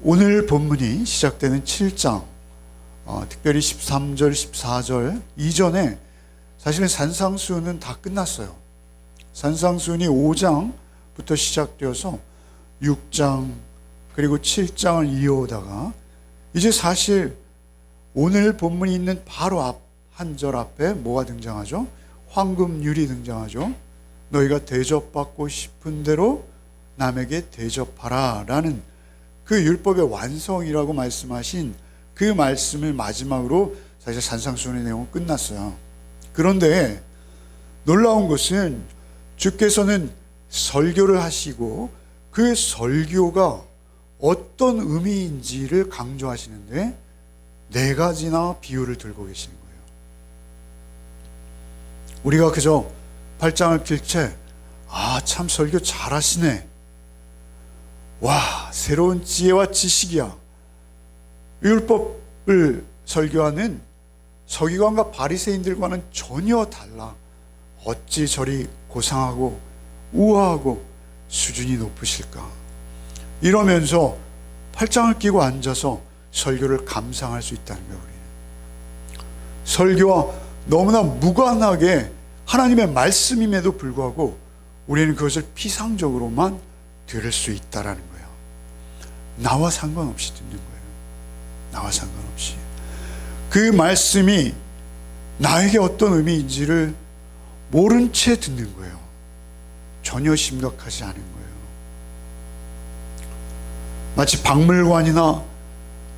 오늘 본문이 시작되는 7장, 특별히 13절, 14절 이전에 사실은 산상수훈은 다 끝났어요. 산상수훈이 5장부터 시작되어서 6장 그리고 7장을 이어오다가 이제 사실 오늘 본문이 있는 바로 앞 한 절 앞에 뭐가 등장하죠? 황금률이 등장하죠. 너희가 대접받고 싶은 대로 남에게 대접하라 라는 그 율법의 완성이라고 말씀하신 그 말씀을 마지막으로 사실 산상수훈의 내용은 끝났어요. 그런데 놀라운 것은 주께서는 설교를 하시고 그 설교가 어떤 의미인지를 강조하시는데 4가지나 비유를 들고 계시는 거예요. 우리가 그저 8장을 펼 채 참 설교 잘하시네, 와 새로운 지혜와 지식이야, 율법을 설교하는 서기관과 바리새인들과는 전혀 달라, 어찌 저리 고상하고 우아하고 수준이 높으실까, 이러면서 8장을 끼고 앉아서 설교를 감상할 수 있다는 거예요. 우리는 설교와 너무나 무관하게 하나님의 말씀임에도 불구하고 우리는 그것을 피상적으로만 들을 수 있다라는 거예요. 나와 상관없이 듣는 거예요. 나와 상관없이 그 말씀이 나에게 어떤 의미인지를 모른 채 듣는 거예요. 전혀 심각하지 않은 거예요. 마치 박물관이나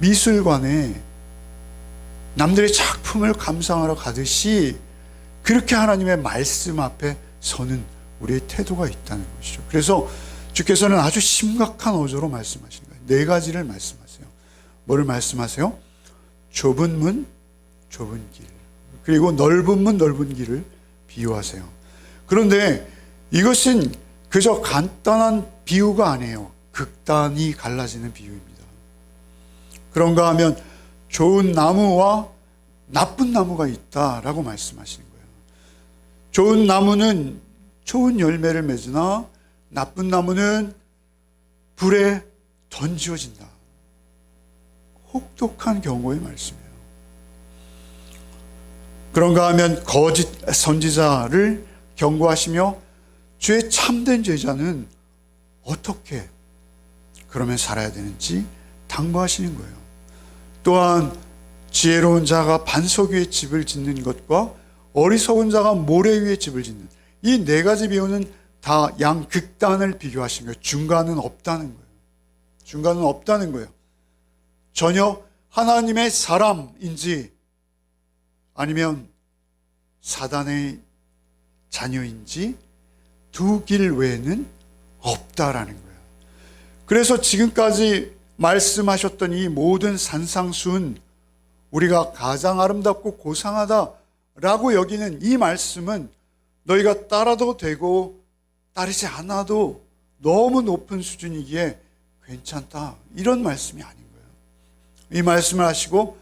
미술관에 남들의 작품을 감상하러 가듯이 그렇게 하나님의 말씀 앞에 서는 우리의 태도가 있다는 것이죠. 그래서 주께서는 아주 심각한 어조로 말씀하시는 거예요. 4가지를 말씀하세요. 뭐를 말씀하세요? 좁은 문, 좁은 길, 그리고 넓은 문, 넓은 길을 비유하세요. 그런데 이것은 그저 간단한 비유가 아니에요. 극단이 갈라지는 비유입니다. 그런가 하면 좋은 나무와 나쁜 나무가 있다라고 말씀하시는 거예요. 좋은 나무는 좋은 열매를 맺으나 나쁜 나무는 불에 던지어진다. 혹독한 경고의 말씀이에요. 그런가 하면 거짓 선지자를 경고하시며 주의 참된 제자는 어떻게 그러면 살아야 되는지 당부하시는 거예요. 또한 지혜로운 자가 반석 위에 집을 짓는 것과 어리석은 자가 모래 위에 집을 짓는 이 4가지 비유는 다 양극단을 비교하신 거예요. 중간은 없다는 거예요. 중간은 없다는 거예요. 전혀 하나님의 사람인지 아니면 사단의 자녀인지 두 길 외에는 없다라는 거예요. 그래서 지금까지 말씀하셨던 이 모든 산상수훈, 우리가 가장 아름답고 고상하다라고 여기는 이 말씀은 너희가 따라도 되고 따르지 않아도 너무 높은 수준이기에 괜찮다, 이런 말씀이 아닌 거예요. 이 말씀을 하시고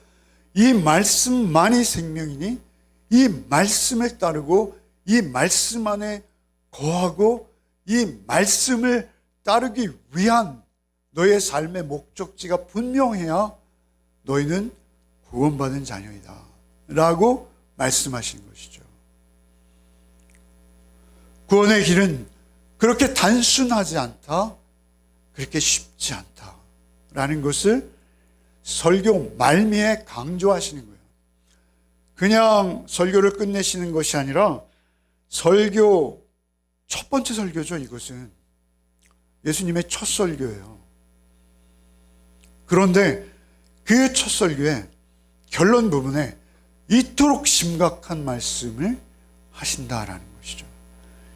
이 말씀만이 생명이니 이 말씀을 따르고 이 말씀 안에 거하고 이 말씀을 따르기 위한 너의 삶의 목적지가 분명해야 너희는 구원받은 자녀이다 라고 말씀하신 것이죠. 구원의 길은 그렇게 단순하지 않다, 그렇게 쉽지 않다 라는 것을 설교 말미에 강조하시는 거예요. 그냥 설교를 끝내시는 것이 아니라 설교, 첫 번째 설교죠. 이것은 예수님의 첫 설교예요. 그런데 그 첫 설교의 결론 부분에 이토록 심각한 말씀을 하신다라는 것이죠.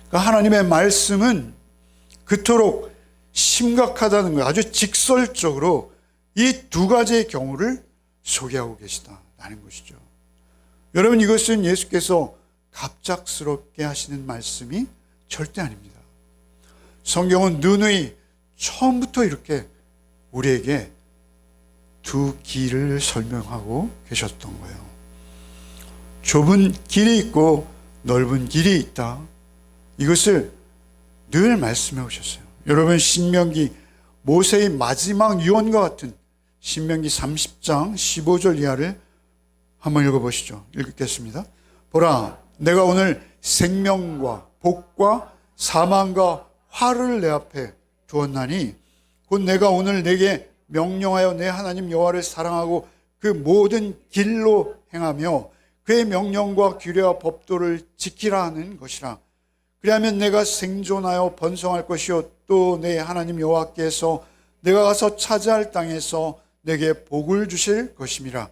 그러니까 하나님의 말씀은 그토록 심각하다는 거예요. 아주 직설적으로 이 2가지의 경우를 소개하고 계시다라는 것이죠. 여러분, 이것은 예수께서 갑작스럽게 하시는 말씀이 절대 아닙니다. 성경은 누누이 처음부터 이렇게 우리에게 2 길을 설명하고 계셨던 거예요. 좁은 길이 있고 넓은 길이 있다. 이것을 늘 말씀해 오셨어요. 여러분, 신명기 모세의 마지막 유언과 같은 신명기 30장 15절 이하를 한번 읽어보시죠. 읽겠습니다. 보라, 내가 오늘 생명과 복과 사망과 화를 내 앞에 두었나니 곧 내가 오늘 내게 명령하여 내 하나님 여호와를 사랑하고 그 모든 길로 행하며 그의 명령과 규례와 법도를 지키라 하는 것이라. 그리하면 내가 생존하여 번성할 것이요 또 내 하나님 여호와께서 내가 가서 차지할 땅에서 내게 복을 주실 것임이라.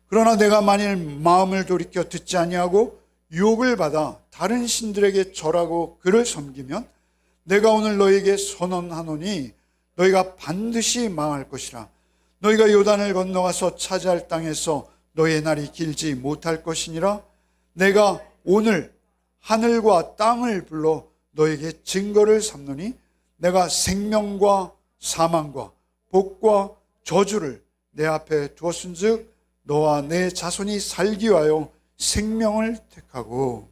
그러나 내가 만일 마음을 돌이켜 듣지 아니하고 유혹을 받아 다른 신들에게 절하고 그를 섬기면 내가 오늘 너희에게 선언하노니 너희가 반드시 망할 것이라. 너희가 요단을 건너가서 차지할 땅에서 너희의 날이 길지 못할 것이니라. 내가 오늘 하늘과 땅을 불러 너희에게 증거를 삼노니 내가 생명과 사망과 복과 저주를 내 앞에 두었은즉 너와 내 자손이 살기 위하여 생명을 택하고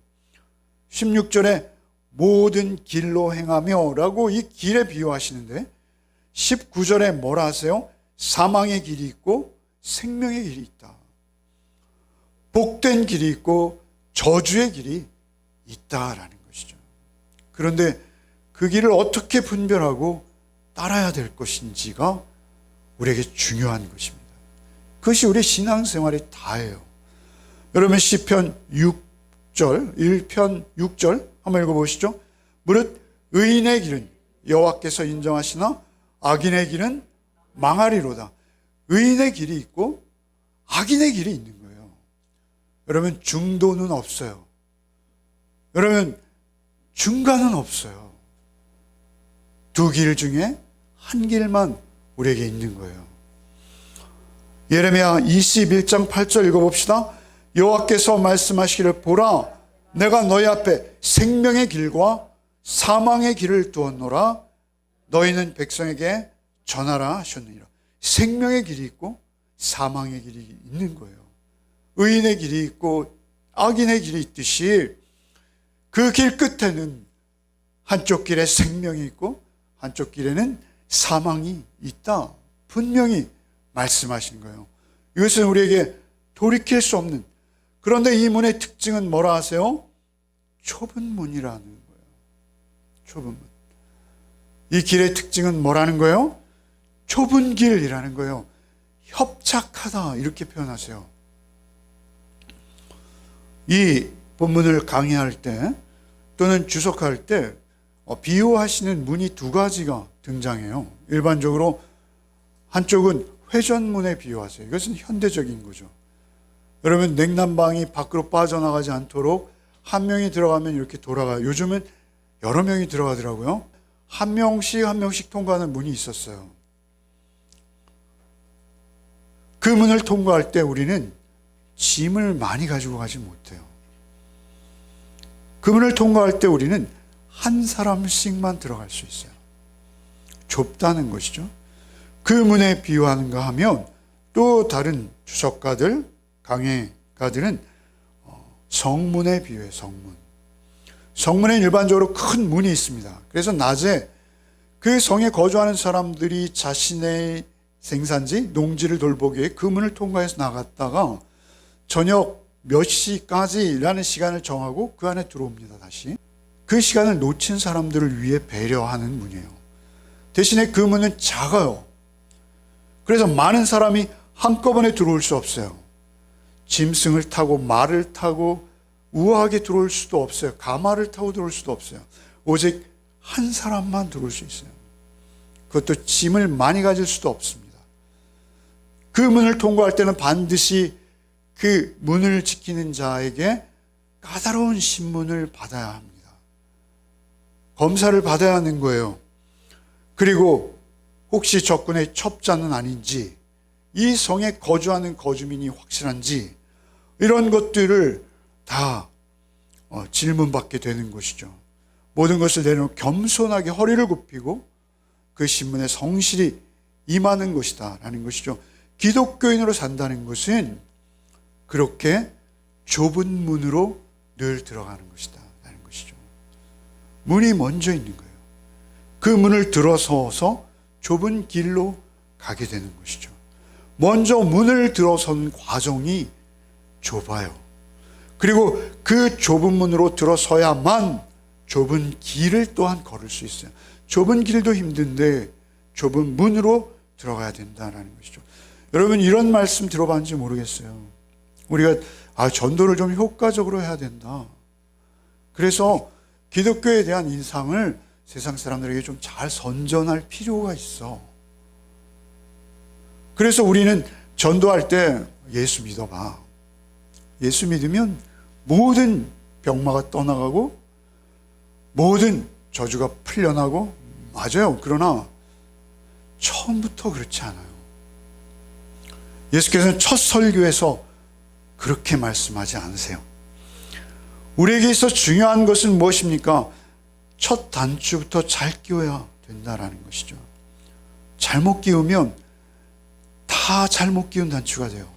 16절에 모든 길로 행하며 라고 이 길에 비유하시는데 19절에 뭐라 하세요? 사망의 길이 있고 생명의 길이 있다. 복된 길이 있고 저주의 길이 있다라는 것이죠. 그런데 그 길을 어떻게 분별하고 따라야 될 것인지가 우리에게 중요한 것입니다. 그것이 우리 신앙생활의 다예요. 여러분 시편 6절 1편 6절 한번 읽어보시죠. 무릇 의인의 길은 여호와께서 인정하시나 악인의 길은 망하리로다. 의인의 길이 있고 악인의 길이 있는 거예요. 여러분 중도는 없어요. 여러분 중간은 없어요. 두 길 중에 한 길만 우리에게 있는 거예요. 예레미야 21장 8절 읽어봅시다. 여호와께서 말씀하시기를 보라, 내가 너희 앞에 생명의 길과 사망의 길을 두었노라. 너희는 백성에게 전하라 하셨느니라. 생명의 길이 있고 사망의 길이 있는 거예요. 의인의 길이 있고 악인의 길이 있듯이 그 길 끝에는 한쪽 길에 생명이 있고 한쪽 길에는 사망이 있다. 분명히 말씀하신 거예요. 이것은 우리에게 돌이킬 수 없는, 그런데 이 문의 특징은 뭐라 하세요? 좁은 문이라는 거예요. 좁은 문. 이 길의 특징은 뭐라는 거예요? 좁은 길이라는 거예요. 협착하다 이렇게 표현하세요. 이 본문을 강의할 때 또는 주석할 때 비유하시는 문이 두 가지가 등장해요. 일반적으로 한쪽은 회전문에 비유하세요. 이것은 현대적인 거죠. 여러분 냉난방이 밖으로 빠져나가지 않도록 한 명이 들어가면 이렇게 돌아가요. 요즘은 여러 명이 들어가더라고요. 한 명씩 통과하는 문이 있었어요. 그 문을 통과할 때 우리는 짐을 많이 가지고 가지 못해요. 그 문을 통과할 때 우리는 한 사람씩만 들어갈 수 있어요. 좁다는 것이죠. 그 문에 비유하는가 하면 또 다른 주석가들, 강해가들은 성문에 비유해요. 성문. 성문에 일반적으로 큰 문이 있습니다. 그래서 낮에 그 성에 거주하는 사람들이 자신의 생산지, 농지를 돌보기 위해 그 문을 통과해서 나갔다가 저녁 몇 시까지라는 시간을 정하고 그 안에 들어옵니다. 다시. 그 시간을 놓친 사람들을 위해 배려하는 문이에요. 대신에 그 문은 작아요. 그래서 많은 사람이 한꺼번에 들어올 수 없어요. 짐승을 타고 말을 타고 우아하게 들어올 수도 없어요. 가마를 타고 들어올 수도 없어요. 오직 한 사람만 들어올 수 있어요. 그것도 짐을 많이 가질 수도 없습니다. 그 문을 통과할 때는 반드시 그 문을 지키는 자에게 까다로운 신문을 받아야 합니다. 검사를 받아야 하는 거예요. 그리고 혹시 적군의 첩자는 아닌지, 이 성에 거주하는 거주민이 확실한지, 이런 것들을 다 질문받게 되는 것이죠. 모든 것을 내려놓고 겸손하게 허리를 굽히고 그 신문에 성실히 임하는 것이다 라는 것이죠. 기독교인으로 산다는 것은 그렇게 좁은 문으로 늘 들어가는 것이다 라는 것이죠. 문이 먼저 있는 거예요. 그 문을 들어서서 좁은 길로 가게 되는 것이죠. 먼저 문을 들어선 과정이 좁아요. 그리고 그 좁은 문으로 들어서야만 좁은 길을 또한 걸을 수 있어요. 좁은 길도 힘든데 좁은 문으로 들어가야 된다는 것이죠. 여러분, 이런 말씀 들어봤는지 모르겠어요. 우리가 전도를 좀 효과적으로 해야 된다. 그래서 기독교에 대한 인상을 세상 사람들에게 좀 잘 선전할 필요가 있어. 그래서 우리는 전도할 때 예수 믿어봐. 예수 믿으면 모든 병마가 떠나가고 모든 저주가 풀려나고, 맞아요. 그러나 처음부터 그렇지 않아요. 예수께서는 첫 설교에서 그렇게 말씀하지 않으세요. 우리에게 있어 중요한 것은 무엇입니까? 첫 단추부터 잘 끼워야 된다라는 것이죠. 잘못 끼우면 다 잘못 끼운 단추가 돼요.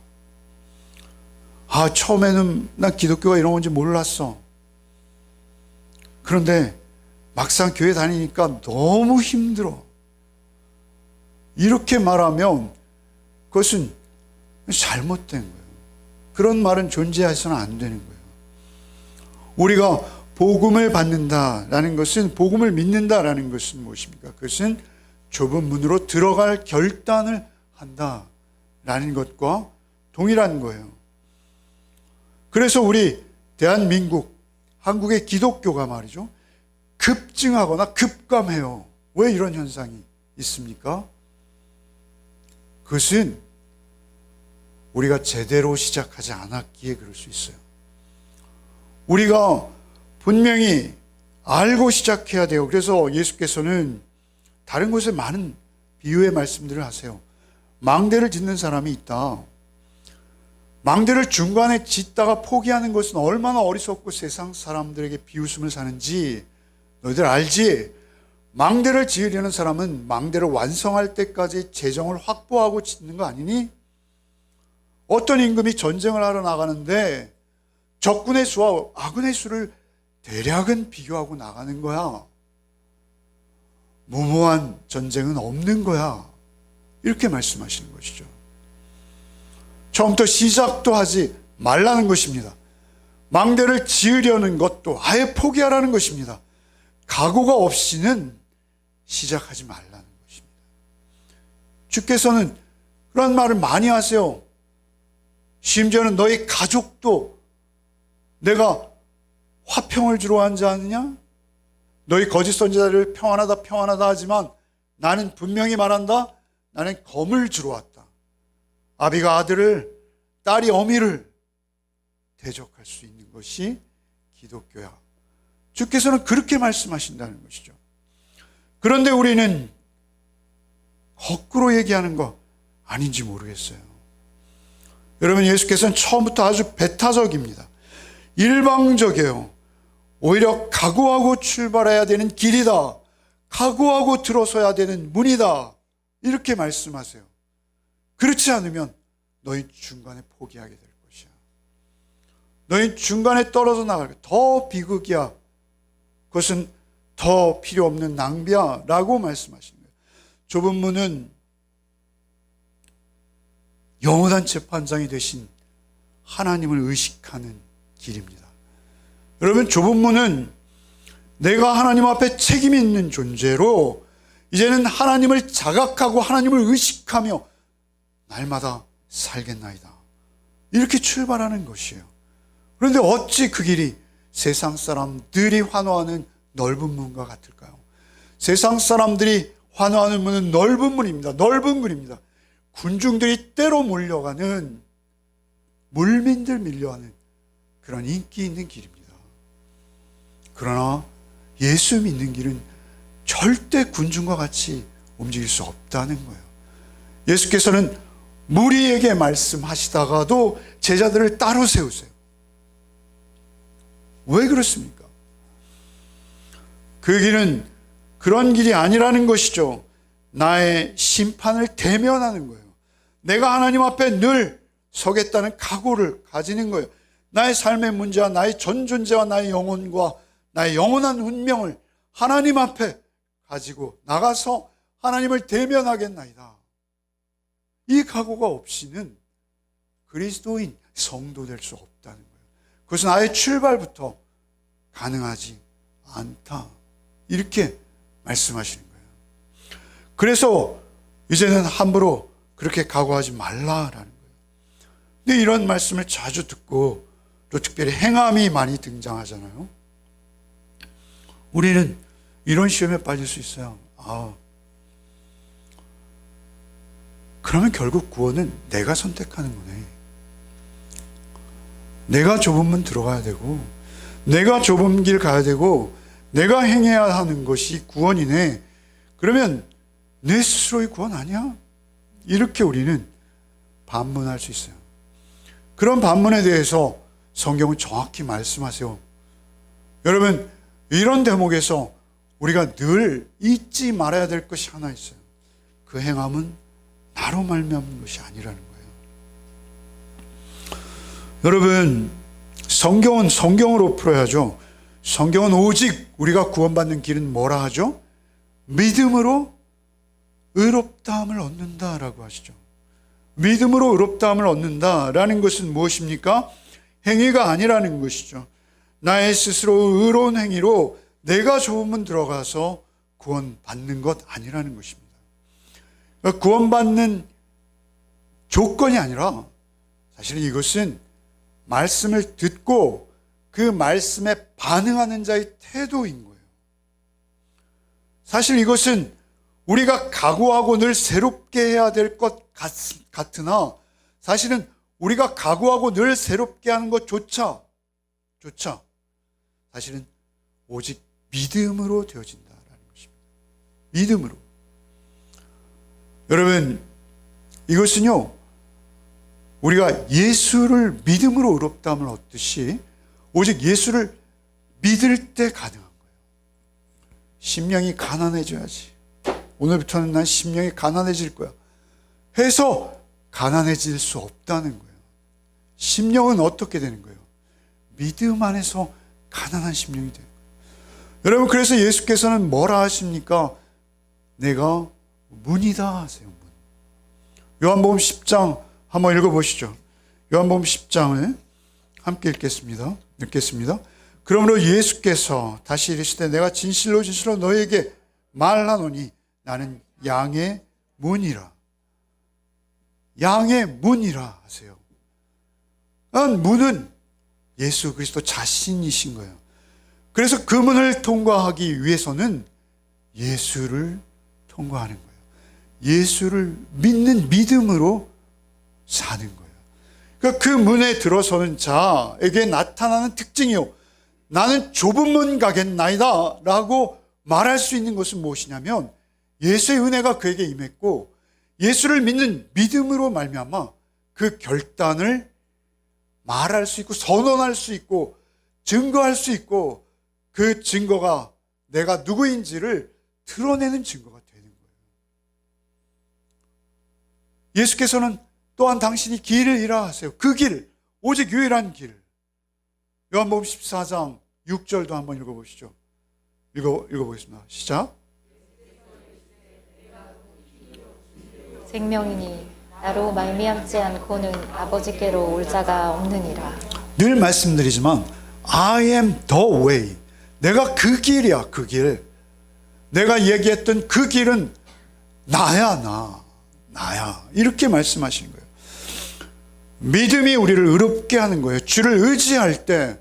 처음에는 난 기독교가 이런 건지 몰랐어. 그런데 막상 교회 다니니까 너무 힘들어. 이렇게 말하면 그것은 잘못된 거예요. 그런 말은 존재해서는 안 되는 거예요. 우리가 복음을 받는다라는 것은, 복음을 믿는다라는 것은 무엇입니까? 그것은 좁은 문으로 들어갈 결단을 한다라는 것과 동일한 거예요. 그래서 우리 대한민국, 한국의 기독교가 말이죠, 급증하거나 급감해요. 왜 이런 현상이 있습니까? 그것은 우리가 제대로 시작하지 않았기에 그럴 수 있어요. 우리가 분명히 알고 시작해야 돼요. 그래서 예수께서는 다른 곳에 많은 비유의 말씀들을 하세요. 망대를 짓는 사람이 있다. 망대를 중간에 짓다가 포기하는 것은 얼마나 어리석고 세상 사람들에게 비웃음을 사는지 너희들 알지? 망대를 지으려는 사람은 망대를 완성할 때까지 재정을 확보하고 짓는 거 아니니? 어떤 임금이 전쟁을 하러 나가는데 적군의 수와 아군의 수를 대략은 비교하고 나가는 거야. 무모한 전쟁은 없는 거야. 이렇게 말씀하시는 것이죠. 처음부터 시작도 하지 말라는 것입니다. 망대를 지으려는 것도 아예 포기하라는 것입니다. 각오가 없이는 시작하지 말라는 것입니다. 주께서는 그런 말을 많이 하세요. 심지어는 너희 가족도 내가 화평을 주러 하지 않느냐? 너희 거짓 선지자를 평안하다 평안하다 하지만 나는 분명히 말한다. 나는 검을 주러 왔다. 아비가 아들을, 딸이 어미를 대적할 수 있는 것이 기독교야. 주께서는 그렇게 말씀하신다는 것이죠. 그런데 우리는 거꾸로 얘기하는 거 아닌지 모르겠어요. 여러분, 예수께서는 처음부터 아주 배타적입니다. 일방적이에요. 오히려 각오하고 출발해야 되는 길이다. 각오하고 들어서야 되는 문이다. 이렇게 말씀하세요. 그렇지 않으면 너희 중간에 포기하게 될 것이야. 너희 중간에 떨어져 나갈 거야. 더 비극이야. 그것은 더 필요 없는 낭비야. 라고 말씀하시는 거예요. 좁은 문은 영원한 재판장이 되신 하나님을 의식하는 길입니다. 여러분, 좁은 문은 내가 하나님 앞에 책임 있는 존재로 이제는 하나님을 자각하고 하나님을 의식하며 날마다 살겠나이다. 이렇게 출발하는 것이에요. 그런데 어찌 그 길이 세상 사람들이 환호하는 넓은 문과 같을까요? 세상 사람들이 환호하는 문은 넓은 문입니다. 넓은 문입니다. 군중들이 때로 몰려가는, 물민들 밀려가는 그런 인기 있는 길입니다. 그러나 예수 믿는 길은 절대 군중과 같이 움직일 수 없다는 거예요. 예수께서는 무리에게 말씀하시다가도 제자들을 따로 세우세요. 왜 그렇습니까? 그 길은 그런 길이 아니라는 것이죠. 나의 심판을 대면하는 거예요. 내가 하나님 앞에 늘 서겠다는 각오를 가지는 거예요. 나의 삶의 문제와 나의 전 존재와 나의 영혼과 나의 영원한 운명을 하나님 앞에 가지고 나가서 하나님을 대면하겠나이다. 이 각오가 없이는 그리스도인, 성도 될 수 없다는 거예요. 그것은 아예 출발부터 가능하지 않다. 이렇게 말씀하시는 거예요. 그래서 이제는 함부로 그렇게 각오하지 말라라는 거예요. 근데 이런 말씀을 자주 듣고 또 특별히 행함이 많이 등장하잖아요. 우리는 이런 시험에 빠질 수 있어요. 그러면 결국 구원은 내가 선택하는 거네. 내가 좁은 문 들어가야 되고, 내가 좁은 길 가야 되고, 내가 행해야 하는 것이 구원이네. 그러면 내 스스로의 구원 아니야? 이렇게 우리는 반문할 수 있어요. 그런 반문에 대해서 성경은 정확히 말씀하세요. 여러분, 이런 대목에서 우리가 늘 잊지 말아야 될 것이 하나 있어요. 그 행함은 나로 말미암은 것이 아니라는 거예요. 여러분, 성경은 성경으로 풀어야죠. 성경은 오직 우리가 구원받는 길은 뭐라 하죠? 믿음으로 의롭다함을 얻는다라고 하시죠. 믿음으로 의롭다함을 얻는다라는 것은 무엇입니까? 행위가 아니라는 것이죠. 나의 스스로 의로운 행위로 내가 좁은 문 들어가서 구원받는 것 아니라는 것입니다. 그러니까 구원받는 조건이 아니라 사실은 이것은 말씀을 듣고 그 말씀에 반응하는 자의 태도인 거예요. 사실 이것은 우리가 각오하고 늘 새롭게 해야 될 것 같으나 사실은 우리가 각오하고 늘 새롭게 하는 것조차 사실은 오직 믿음으로 되어진다라는 것입니다. 믿음으로. 여러분, 이것은요, 우리가 예수를 믿음으로 의롭다함을 얻듯이 오직 예수를 믿을 때 가능한 거예요. 심령이 가난해져야지. 오늘부터는 난 심령이 가난해질 거야. 해서 가난해질 수 없다는 거예요. 심령은 어떻게 되는 거예요? 믿음 안에서 가난한 심령이 되는 거예요. 여러분, 그래서 예수께서는 뭐라 하십니까? 내가 문이다 하세요. 문. 요한복음 10장 한번 읽어보시죠. 요한복음 10장을 함께 읽겠습니다. 그러므로 예수께서 다시 이르시되 내가 진실로 진실로 너에게 말하노니 나는 양의 문이라. 양의 문이라 하세요. 문은 예수 그리스도 자신이신 거예요. 그래서 그 문을 통과하기 위해서는 예수를 통과하는 거예요. 예수를 믿는 믿음으로 사는 거예요. 그러니까 그 문에 들어서는 자에게 나타나는 특징이요, 나는 좁은 문 가겠나이다 라고 말할 수 있는 것은 무엇이냐면 예수의 은혜가 그에게 임했고 예수를 믿는 믿음으로 말미암아 그 결단을 말할 수 있고 선언할 수 있고 증거할 수 있고 그 증거가 내가 누구인지를 드러내는 증거가 되는 거예요. 예수께서는 또한 당신이 길이라 하세요. 그 길, 오직 유일한 길. 요한복음 14장 6절도 한번 읽어보시죠. 읽어보겠습니다. 시작. 생명이니 나로 말미암지 않고는 아버지께로 올 자가 없느니라. 늘 말씀드리지만 I am the way. 내가 그 길이야, 그 길. 내가 얘기했던 그 길은 나야. 이렇게 말씀하시는 거예요. 믿음이 우리를 의롭게 하는 거예요. 주를 의지할 때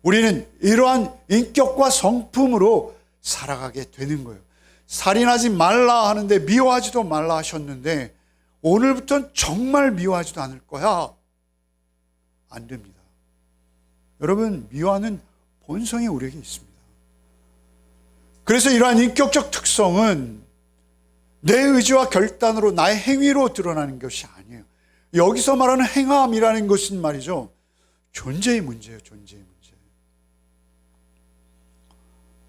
우리는 이러한 인격과 성품으로 살아가게 되는 거예요. 살인하지 말라 하는데 미워하지도 말라 하셨는데 오늘부터는 정말 미워하지도 않을 거야. 안 됩니다. 여러분, 미워하는 본성이 우리에게 있습니다. 그래서 이러한 인격적 특성은 내 의지와 결단으로 나의 행위로 드러나는 것이 아니에요. 여기서 말하는 행함이라는 것은 말이죠, 존재의 문제예요. 존재의 문제.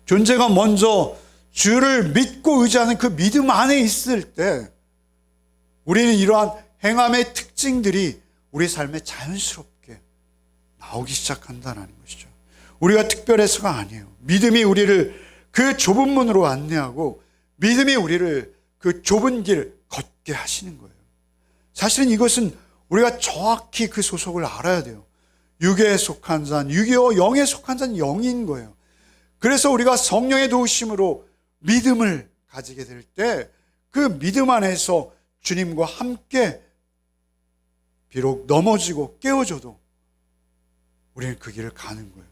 존재가 먼저 주를 믿고 의지하는 그 믿음 안에 있을 때 우리는 이러한 행함의 특징들이 우리 삶에 자연스럽게 나오기 시작한다는 것이죠. 우리가 특별해서가 아니에요. 믿음이 우리를 그 좁은 문으로 안내하고 믿음이 우리를 그 좁은 길 걷게 하시는 거예요. 사실은 이것은 우리가 정확히 그 소속을 알아야 돼요. 육에 속한 자는 육이요, 영에 속한 자는 영인 거예요. 그래서 우리가 성령의 도우심으로 믿음을 가지게 될 때 그 믿음 안에서 주님과 함께 비록 넘어지고 깨어져도 우리는 그 길을 가는 거예요.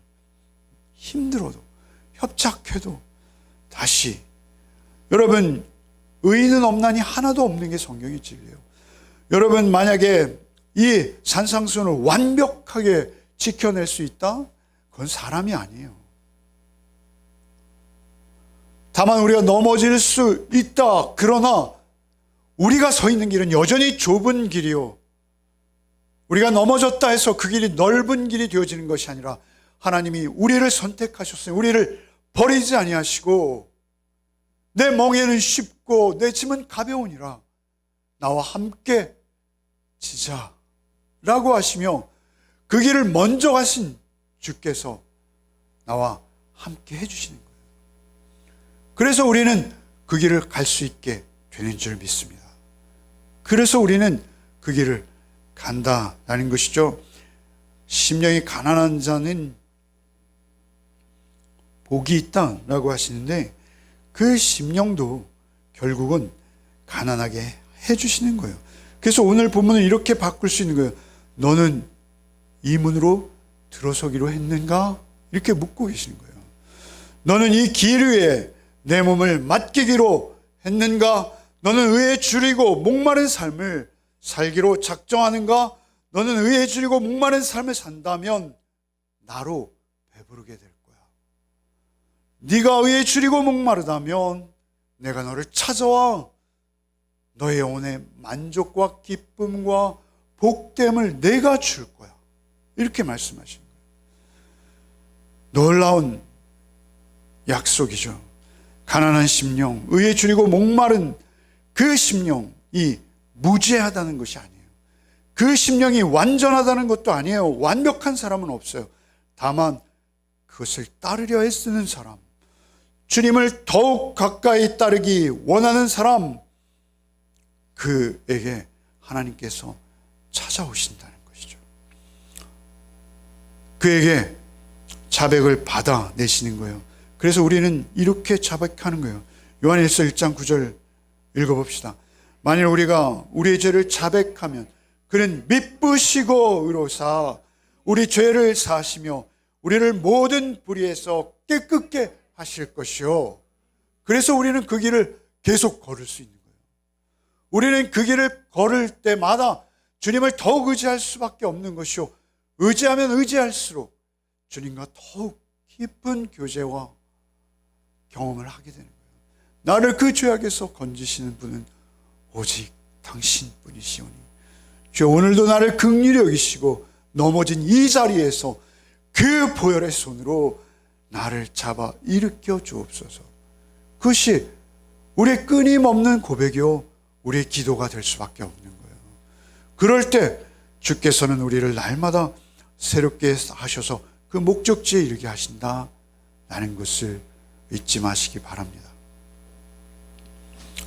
힘들어도, 협착해도 다시. 여러분, 의인은 없나니 하나도 없는 게 성경의 진리예요. 여러분, 만약에 이 산상수훈을 완벽하게 지켜낼 수 있다? 그건 사람이 아니에요. 다만 우리가 넘어질 수 있다. 그러나 우리가 서 있는 길은 여전히 좁은 길이요. 우리가 넘어졌다 해서 그 길이 넓은 길이 되어지는 것이 아니라 하나님이 우리를 선택하셨어요. 우리를 버리지 아니하시고 내 멍에는 쉽고 내 짐은 가벼우니라 나와 함께 지자라고 하시며 그 길을 먼저 가신 주께서 나와 함께 해주시는 거예요. 그래서 우리는 그 길을 갈 수 있게 되는 줄 믿습니다. 그래서 우리는 그 길을 간다라는 것이죠. 심령이 가난한 자는 복이 있다라고 하시는데 그 심령도 결국은 가난하게 해주시는 거예요. 그래서 오늘 본문을 이렇게 바꿀 수 있는 거예요. 너는 이 문으로 들어서기로 했는가? 이렇게 묻고 계시는 거예요. 너는 이 길 위에 내 몸을 맡기기로 했는가? 너는 의에 줄이고 목마른 삶을 살기로 작정하는가? 너는 의에 줄이고 목마른 삶을 산다면 나로 배부르게 될 거야. 네가 의에 줄이고 목마르다면 내가 너를 찾아와 너의 영혼의 만족과 기쁨과 복됨을 내가 줄 거야. 이렇게 말씀하신 거예요. 놀라운 약속이죠. 가난한 심령, 의에 줄이고 목마른 그 심령이 무죄하다는 것이 아니에요. 그 심령이 완전하다는 것도 아니에요. 완벽한 사람은 없어요. 다만 그것을 따르려 애쓰는 사람, 주님을 더욱 가까이 따르기 원하는 사람, 그에게 하나님께서 찾아오신다는 것이죠. 그에게 자백을 받아내시는 거예요. 그래서 우리는 이렇게 자백하는 거예요. 요한일서 1장 9절 읽어봅시다. 만일 우리가 우리의 죄를 자백하면 그는 미쁘시고 의로사 우리 죄를 사하시며 우리를 모든 불의에서 깨끗게 하실 것이요. 그래서 우리는 그 길을 계속 걸을 수 있는 거예요. 우리는 그 길을 걸을 때마다 주님을 더욱 의지할 수밖에 없는 것이요. 의지하면 의지할수록 주님과 더욱 깊은 교제와 경험을 하게 되는 거예요. 나를 그 죄악에서 건지시는 분은 오직 당신뿐이시오니 주여 오늘도 나를 긍휼히 여기시고 넘어진 이 자리에서 그 보혈의 손으로 나를 잡아 일으켜 주옵소서. 그것이 우리의 끊임없는 고백이요 우리의 기도가 될 수밖에 없는 거예요. 그럴 때 주께서는 우리를 날마다 새롭게 하셔서 그 목적지에 이르게 하신다라는 것을 잊지 마시기 바랍니다.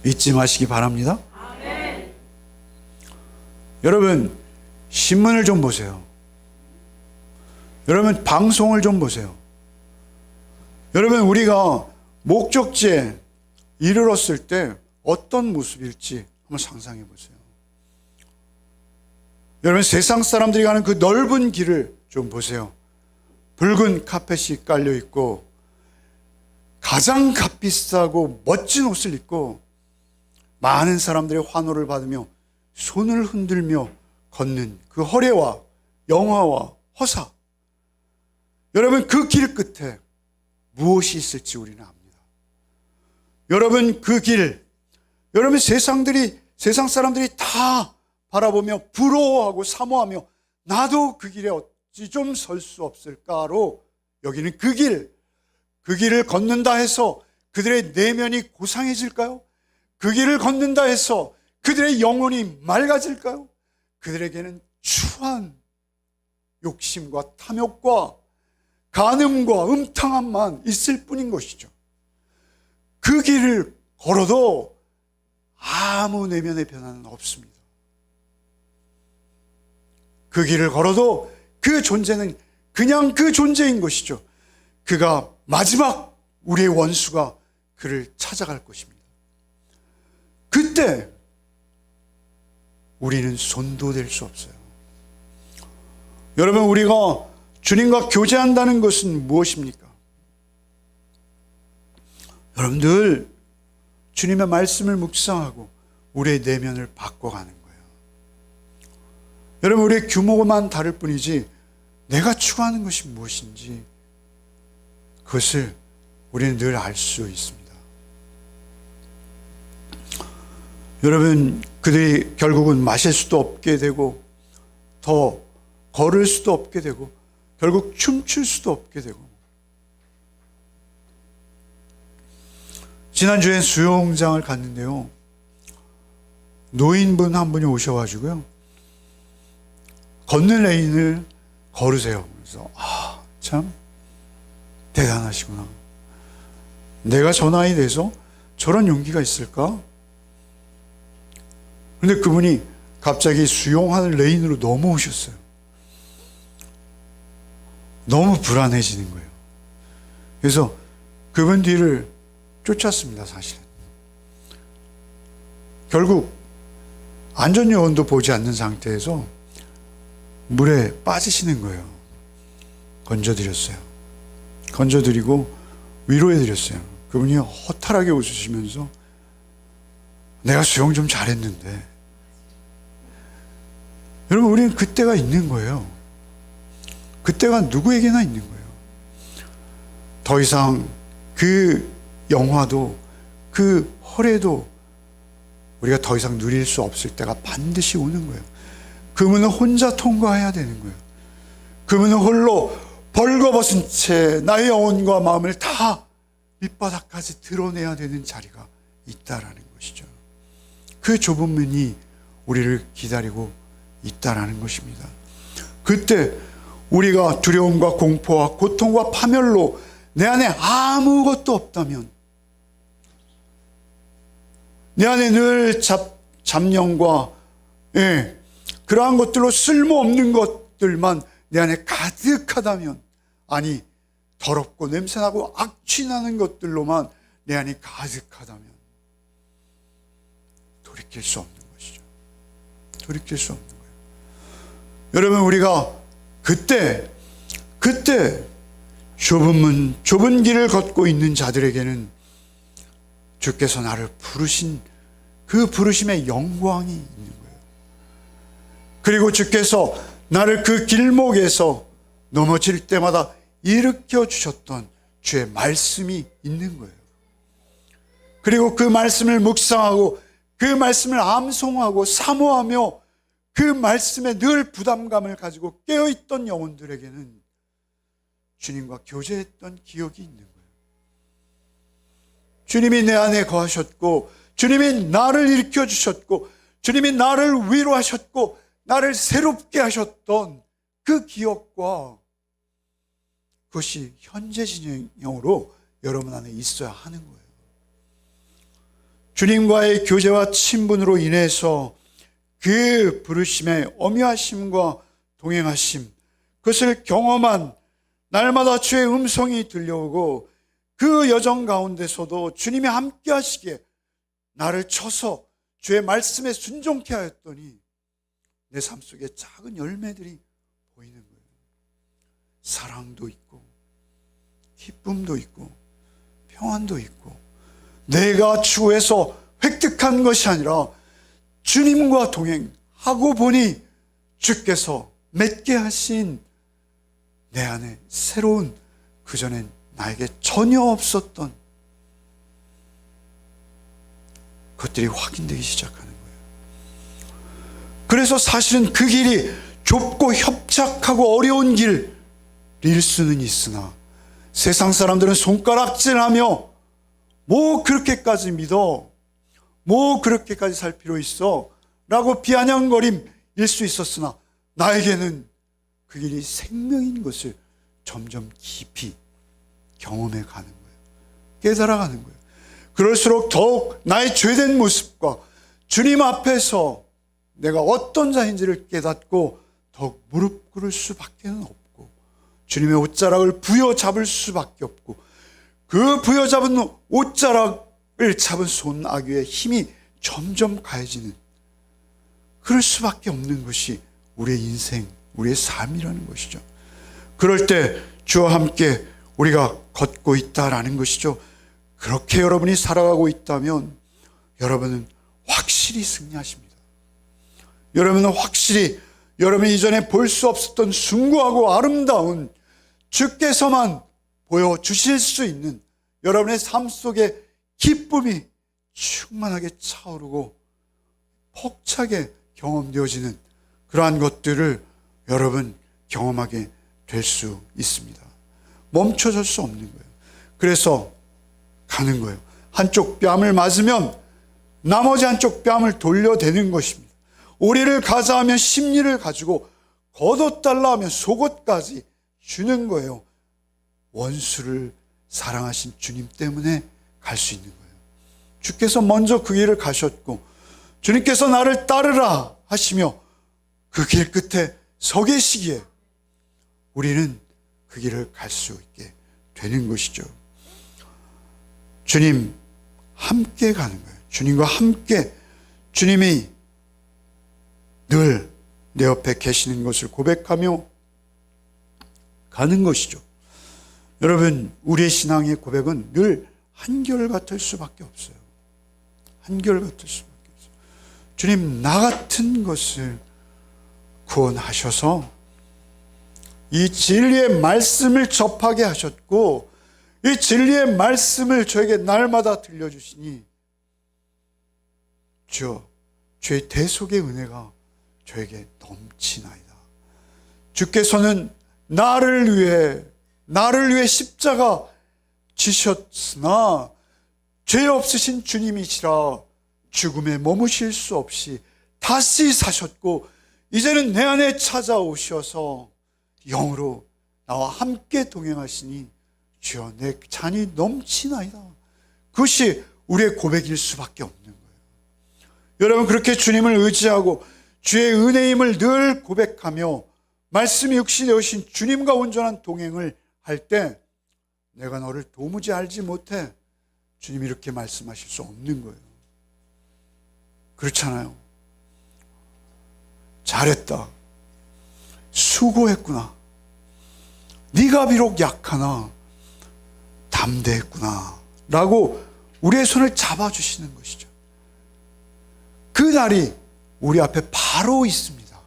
잊지 마시기 바랍니다. 아멘. 여러분 신문을 좀 보세요. 여러분 방송을 좀 보세요. 여러분 우리가 목적지에 이르렀을 때 어떤 모습일지 한번 상상해 보세요. 여러분 세상 사람들이 가는 그 넓은 길을 좀 보세요. 붉은 카펫이 깔려 있고 가장 값비싸고 멋진 옷을 입고 많은 사람들의 환호를 받으며 손을 흔들며 걷는 그 허례와 영화와 허사. 여러분 그 길 끝에 무엇이 있을지 우리는 압니다. 여러분 그 길, 여러분 세상 사람들이 다 바라보며 부러워하고 사모하며 나도 그 길에 어찌 좀 설 수 없을까로 여기는 그 길을 걷는다 해서 그들의 내면이 고상해질까요? 그 길을 걷는다 해서 그들의 영혼이 맑아질까요? 그들에게는 추한 욕심과 탐욕과 간음과 음탕함만 있을 뿐인 것이죠. 그 길을 걸어도 아무 내면의 변화는 없습니다. 그 길을 걸어도 그 존재는 그냥 그 존재인 것이죠. 그가 마지막 우리의 원수가 그를 찾아갈 것입니다. 그때 우리는 손도될 수 없어요. 여러분, 우리가 주님과 교제한다는 것은 무엇입니까? 여러분들, 주님의 말씀을 묵상하고 우리의 내면을 바꿔가는 거예요. 여러분, 우리의 규모만 다를 뿐이지 내가 추구하는 것이 무엇인지 그것을 우리는 늘 알 수 있습니다. 여러분, 그들이 결국은 마실 수도 없게 되고 더 걸을 수도 없게 되고 결국 춤출 수도 없게 되고, 지난주엔 수영장을 갔는데요, 노인분 한 분이 오셔가지고요, 걷는 레인을 걸으세요. 그래서 참 대단하시구나. 내가 저 나이 돼서 저런 용기가 있을까? 그런데 그분이 갑자기 수영하는 레인으로 넘어오셨어요. 너무 불안해지는 거예요. 그래서 그분 뒤를 쫓았습니다, 사실은. 결국 안전요원도 보지 않는 상태에서 물에 빠지시는 거예요. 건져드렸어요. 건져드리고 위로해드렸어요. 그분이 허탈하게 웃으시면서 내가 수영 좀 잘했는데. 여러분, 우리는 그때가 있는 거예요. 그때가 누구에게나 있는 거예요. 더 이상 그 영화도 그 허례도 우리가 더 이상 누릴 수 없을 때가 반드시 오는 거예요. 그 문은 혼자 통과해야 되는 거예요. 그 문은 홀로 벌거벗은 채 나의 영혼과 마음을 다 밑바닥까지 드러내야 되는 자리가 있다라는 것이죠. 그 좁은 문이 우리를 기다리고 있다라는 것입니다. 그때 우리가 두려움과 공포와 고통과 파멸로 내 안에 아무것도 없다면, 내 안에 늘 잡념과 그러한 것들로 쓸모없는 것들만 내 안에 가득하다면, 아니 더럽고 냄새나고 악취나는 것들로만 내 안이 가득하다면 돌이킬 수 없는 것이죠. 돌이킬 수 없는 거예요. 여러분, 우리가 그때 좁은 문, 좁은 길을 걷고 있는 자들에게는 주께서 나를 부르신 그 부르심의 영광이 있는 거예요. 그리고 주께서 나를 그 길목에서 넘어질 때마다 일으켜 주셨던 주의 말씀이 있는 거예요. 그리고 그 말씀을 묵상하고 그 말씀을 암송하고 사모하며 그 말씀에 늘 부담감을 가지고 깨어있던 영혼들에게는 주님과 교제했던 기억이 있는 거예요. 주님이 내 안에 거하셨고, 주님이 나를 일으켜 주셨고, 주님이 나를 위로하셨고, 나를 새롭게 하셨던 그 기억과 그것이 현재 진영으로 여러분 안에 있어야 하는 거예요. 주님과의 교제와 친분으로 인해서 그 부르심의 엄유하심과 동행하심, 그것을 경험한 날마다 주의 음성이 들려오고, 그 여정 가운데서도 주님이 함께 하시기에 나를 쳐서 주의 말씀에 순종케 하였더니 내 삶 속에 작은 열매들이 보이는 거예요. 사랑도 있고 기쁨도 있고 평안도 있고, 내가 추구해서 획득한 것이 아니라 주님과 동행하고 보니 주께서 맺게 하신 내 안에 새로운, 그전엔 나에게 전혀 없었던 것들이 확인되기 시작하는 거예요. 그래서 사실은 그 길이 좁고 협착하고 어려운 길일 수는 있으나, 세상 사람들은 손가락질하며 뭐 그렇게까지 믿어, 뭐 그렇게까지 살 필요 있어 라고 비아냥거림일 수 있었으나, 나에게는 그 길이 생명인 것을 점점 깊이 경험해 가는 거예요. 깨달아 가는 거예요. 그럴수록 더욱 나의 죄된 모습과 주님 앞에서 내가 어떤 자인지를 깨닫고 더욱 무릎 꿇을 수밖에 없고 주님의 옷자락을 부여잡을 수밖에 없고 그 부여잡은 옷자락을 잡은 손아귀의 힘이 점점 가해지는 그럴 수밖에 없는 것이 우리의 인생, 우리의 삶이라는 것이죠. 그럴 때 주와 함께 우리가 걷고 있다라는 것이죠. 그렇게 여러분이 살아가고 있다면 여러분은 확실히 승리하십니다. 여러분은 확실히 여러분이 이전에 볼 수 없었던 숭고하고 아름다운 주께서만 보여주실 수 있는 여러분의 삶 속에 기쁨이 충만하게 차오르고 벅차게 경험되어지는 그러한 것들을 여러분 경험하게 될 수 있습니다. 멈춰질 수 없는 거예요. 그래서 가는 거예요. 한쪽 뺨을 맞으면 나머지 한쪽 뺨을 돌려대는 것입니다. 오리를 가자 하면 심리를 가지고 겉옷달라 하면 속옷까지 주는 거예요. 원수를 사랑하신 주님 때문에 갈 수 있는 거예요. 주께서 먼저 그 길을 가셨고 주님께서 나를 따르라 하시며 그 길 끝에 서 계시기에 우리는 그 길을 갈 수 있게 되는 것이죠. 주님 함께 가는 거예요. 주님과 함께 주님이 늘 내 옆에 계시는 것을 고백하며 가는 것이죠. 여러분, 우리의 신앙의 고백은 늘 한결같을 수밖에 없어요. 한결같을 수밖에 없어요. 주님, 나 같은 것을 구원하셔서 이 진리의 말씀을 접하게 하셨고 이 진리의 말씀을 저에게 날마다 들려주시니 주여, 주의 대속의 은혜가 저에게 넘치나이다. 주께서는 나를 위해 십자가 지셨으나 죄 없으신 주님이시라 죽음에 머무실 수 없이 다시 사셨고 이제는 내 안에 찾아오셔서 영으로 나와 함께 동행하시니 주여 내 잔이 넘치나이다. 그것이 우리의 고백일 수밖에 없는 거예요. 여러분, 그렇게 주님을 의지하고 주의 은혜임을 늘 고백하며 말씀이 육신이 되신 주님과 온전한 동행을 할 때 내가 너를 도무지 알지 못해, 주님이 이렇게 말씀하실 수 없는 거예요. 그렇잖아요. 잘했다, 수고했구나, 네가 비록 약하나 담대했구나 라고 우리의 손을 잡아주시는 것이죠. 그 날이 우리 앞에 바로 있습니다.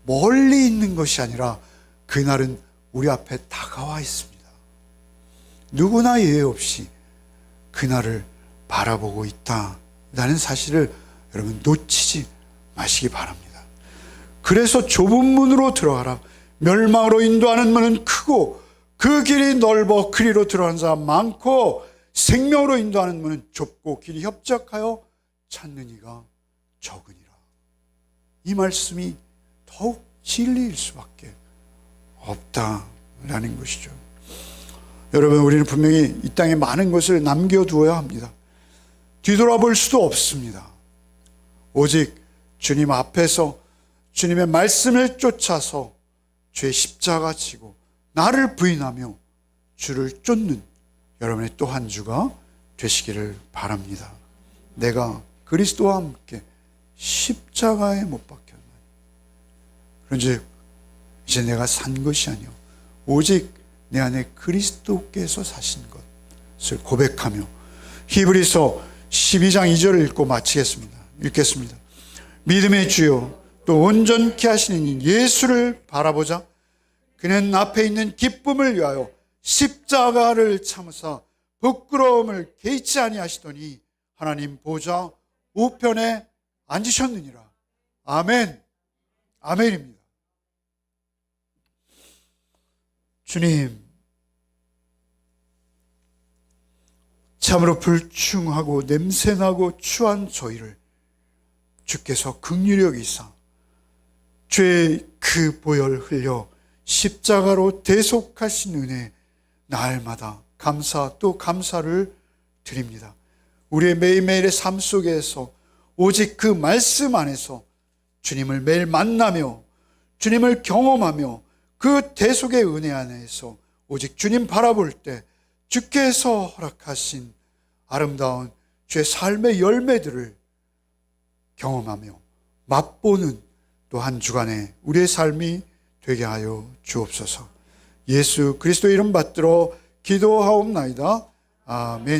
멀리 있는 것이 아니라 그 날은 우리 앞에 다가와 있습니다. 누구나 예외 없이 그 날을 바라보고 있다라는 사실을 여러분 놓치지 마시기 바랍니다. 그래서 좁은 문으로 들어가라. 멸망으로 인도하는 문은 크고 그 길이 넓어 그리로 들어가는 사람 많고 생명으로 인도하는 문은 좁고 길이 협착하여 찾는 이가 적으니라. 이 말씀이 더욱 진리일 수밖에 없다라는 것이죠. 여러분, 우리는 분명히 이 땅에 많은 것을 남겨두어야 합니다. 뒤돌아볼 수도 없습니다. 오직 주님 앞에서 주님의 말씀을 쫓아서 주의 십자가 지고 나를 부인하며 주를 쫓는 여러분의 또 한 주가 되시기를 바랍니다. 내가 그리스도와 함께 십자가에 못 박혔나니 그런즉 이제 내가 산 것이 아니요 오직 내 안에 그리스도께서 사신 것을 고백하며 히브리서 12장 2절을 읽고 마치겠습니다. 읽겠습니다. 믿음의 주요 또 온전케 하시는 이 예수를 바라보자. 그는 앞에 있는 기쁨을 위하여 십자가를 참으사 부끄러움을 개의치 아니하시더니 하나님 보좌 우편에 앉으셨느니라. 아멘. 아멘입니다. 주님, 참으로 불충하고 냄새나고 추한 저희를 주께서 긍휼히 여기사 죄의 그 보혈 흘려 십자가로 대속하신 은혜 날마다 감사 또 감사를 드립니다. 우리의 매일매일의 삶 속에서 오직 그 말씀 안에서 주님을 매일 만나며 주님을 경험하며 그 대속의 은혜 안에서 오직 주님 바라볼 때 주께서 허락하신 아름다운 주의 삶의 열매들을 경험하며 맛보는 또 한 주간의 우리의 삶이 되게 하여 주옵소서. 예수 그리스도 이름 받들어 기도하옵나이다. 아멘.